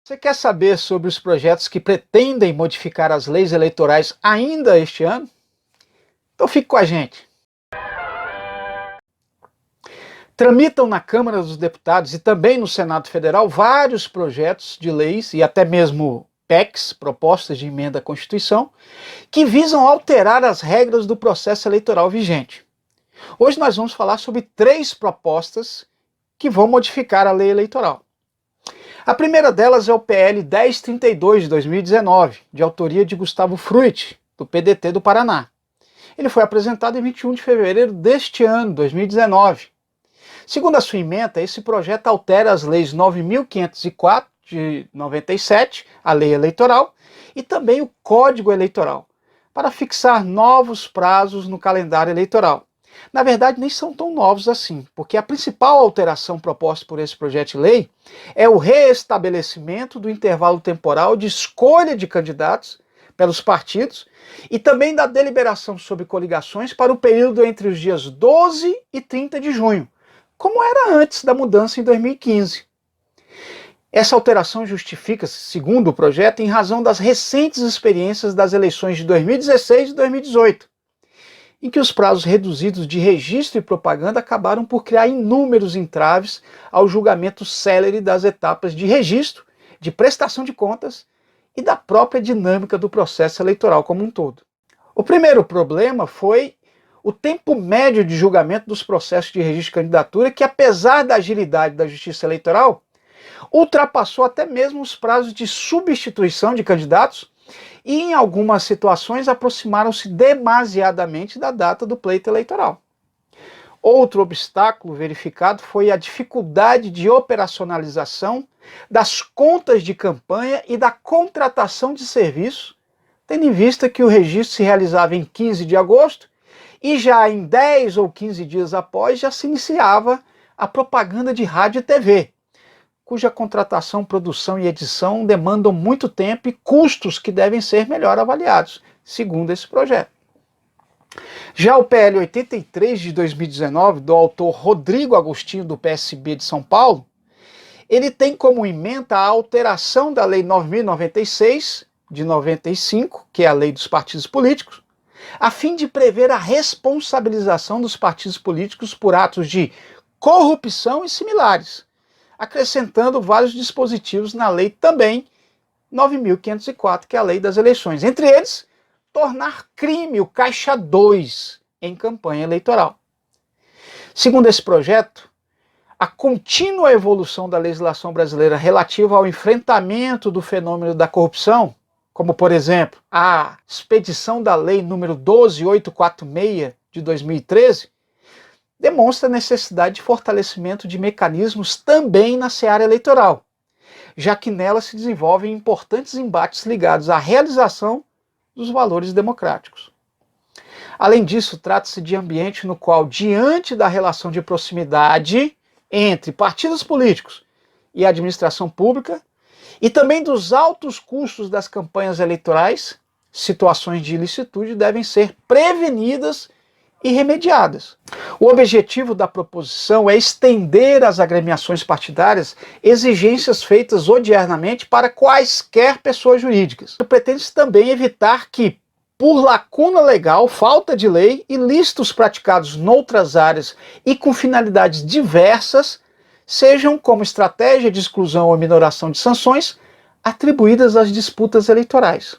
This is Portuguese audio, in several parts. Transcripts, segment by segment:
Você quer saber sobre os projetos que pretendem modificar as leis eleitorais ainda este ano? Então fique com a gente. Tramitam na Câmara dos Deputados e também no Senado Federal vários projetos de leis e até mesmo PECs, propostas de emenda à Constituição, que visam alterar as regras do processo eleitoral vigente. Hoje nós vamos falar sobre 3 propostas que vão modificar a lei eleitoral. A primeira delas é o PL 1032 de 2019, de autoria de Gustavo Fruit, do PDT do Paraná. Ele foi apresentado em 21 de fevereiro deste ano, 2019. Segundo a sua emenda, esse projeto altera as leis 9.504 de 97, a lei eleitoral, e também o Código Eleitoral, para fixar novos prazos no calendário eleitoral. Na verdade, nem são tão novos assim, porque a principal alteração proposta por esse projeto de lei é o reestabelecimento do intervalo temporal de escolha de candidatos pelos partidos e também da deliberação sobre coligações para o período entre os dias 12 e 30 de junho, como era antes da mudança em 2015. Essa alteração justifica-se, segundo o projeto, em razão das recentes experiências das eleições de 2016 e 2018, em que os prazos reduzidos de registro e propaganda acabaram por criar inúmeros entraves ao julgamento célere das etapas de registro, de prestação de contas e da própria dinâmica do processo eleitoral como um todo. O primeiro problema foi o tempo médio de julgamento dos processos de registro de candidatura, que apesar da agilidade da Justiça Eleitoral, ultrapassou até mesmo os prazos de substituição de candidatos e, em algumas situações, aproximaram-se demasiadamente da data do pleito eleitoral. Outro obstáculo verificado foi a dificuldade de operacionalização das contas de campanha e da contratação de serviço, tendo em vista que o registro se realizava em 15 de agosto e já em 10 ou 15 dias após já se iniciava a propaganda de rádio e TV, cuja contratação, produção e edição demandam muito tempo e custos que devem ser melhor avaliados, segundo esse projeto. Já o PL 83 de 2019, do autor Rodrigo Agostinho, do PSB de São Paulo, ele tem como ementa a alteração da Lei 9.096, de 95, que é a Lei dos Partidos Políticos, a fim de prever a responsabilização dos partidos políticos por atos de corrupção e similares, acrescentando vários dispositivos na lei também 9.504, que é a lei das eleições. Entre eles, tornar crime o caixa 2 em campanha eleitoral. Segundo esse projeto, a contínua evolução da legislação brasileira relativa ao enfrentamento do fenômeno da corrupção, como, por exemplo, a expedição da Lei nº 12.846 de 2013, demonstra a necessidade de fortalecimento de mecanismos também na seara eleitoral, já que nela se desenvolvem importantes embates ligados à realização dos valores democráticos. Além disso, trata-se de ambiente no qual, diante da relação de proximidade entre partidos políticos e a administração pública, e também dos altos custos das campanhas eleitorais, situações de ilicitude devem ser prevenidas e remediadas. O objetivo da proposição é estender às agremiações partidárias exigências feitas odiernamente para quaisquer pessoas jurídicas. Pretende-se também evitar que, por lacuna legal, falta de lei, ilícitos praticados noutras áreas e com finalidades diversas, sejam, como estratégia de exclusão ou minoração de sanções, atribuídas às disputas eleitorais.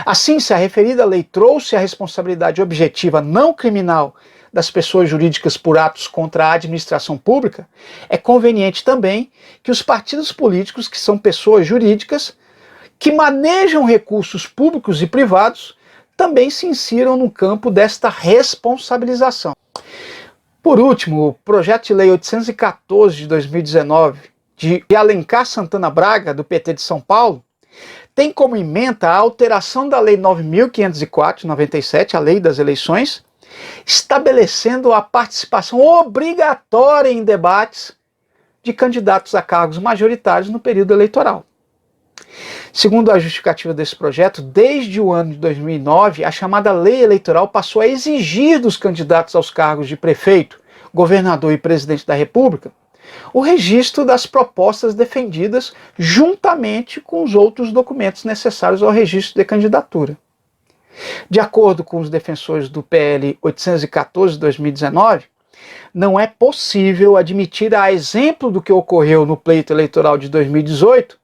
Assim, se a referida lei trouxe a responsabilidade objetiva não criminal das pessoas jurídicas por atos contra a administração pública, é conveniente também que os partidos políticos, que são pessoas jurídicas, que manejam recursos públicos e privados, também se insiram no campo desta responsabilização. Por último, o projeto de lei 814 de 2019, de Alencar Santana Braga, do PT de São Paulo, tem como ementa a alteração da Lei 9.504 de 97, a Lei das Eleições, estabelecendo a participação obrigatória em debates de candidatos a cargos majoritários no período eleitoral. Segundo a justificativa desse projeto, desde o ano de 2009, a chamada lei eleitoral passou a exigir dos candidatos aos cargos de prefeito, governador e presidente da República o registro das propostas defendidas juntamente com os outros documentos necessários ao registro de candidatura. De acordo com os defensores do PL 814 de 2019, não é possível admitir, a exemplo do que ocorreu no pleito eleitoral de 2018,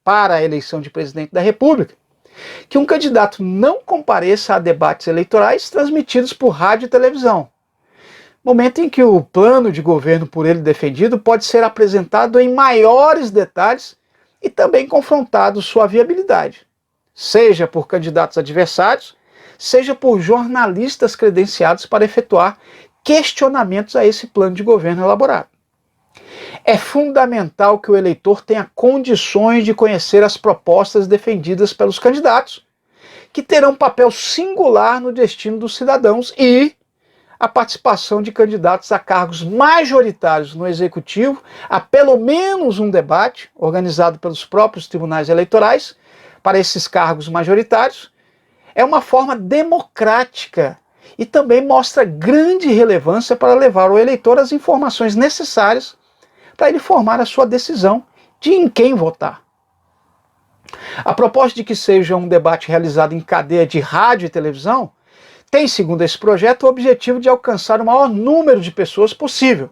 para a eleição de presidente da República, que um candidato não compareça a debates eleitorais transmitidos por rádio e televisão, momento em que o plano de governo por ele defendido pode ser apresentado em maiores detalhes e também confrontado sua viabilidade, seja por candidatos adversários, seja por jornalistas credenciados para efetuar questionamentos a esse plano de governo elaborado. É fundamental que o eleitor tenha condições de conhecer as propostas defendidas pelos candidatos, que terão um papel singular no destino dos cidadãos, e a participação de candidatos a cargos majoritários no Executivo, a pelo menos um debate organizado pelos próprios tribunais eleitorais para esses cargos majoritários, é uma forma democrática e também mostra grande relevância para levar o eleitor as informações necessárias para ele formar a sua decisão de em quem votar. A proposta de que seja um debate realizado em cadeia de rádio e televisão tem, segundo esse projeto, o objetivo de alcançar o maior número de pessoas possível,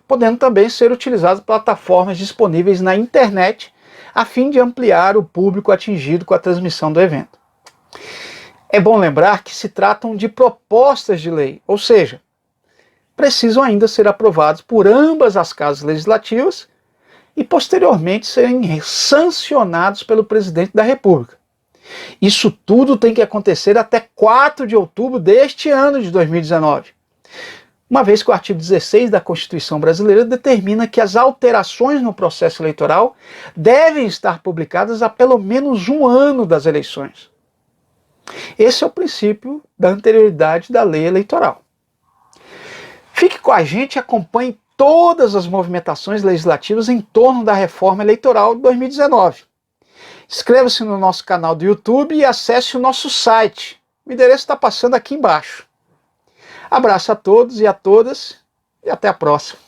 podendo também ser utilizado plataformas disponíveis na internet a fim de ampliar o público atingido com a transmissão do evento. É bom lembrar que se tratam de propostas de lei, ou seja, precisam ainda ser aprovados por ambas as casas legislativas e posteriormente serem sancionados pelo presidente da República. Isso tudo tem que acontecer até 4 de outubro deste ano de 2019, uma vez que o artigo 16 da Constituição Brasileira determina que as alterações no processo eleitoral devem estar publicadas há pelo menos um ano das eleições. Esse é o princípio da anterioridade da lei eleitoral. Fique com a gente e acompanhe todas as movimentações legislativas em torno da reforma eleitoral de 2019. Inscreva-se no nosso canal do YouTube e acesse o nosso site. O endereço está passando aqui embaixo. Abraço a todos e a todas e até a próxima.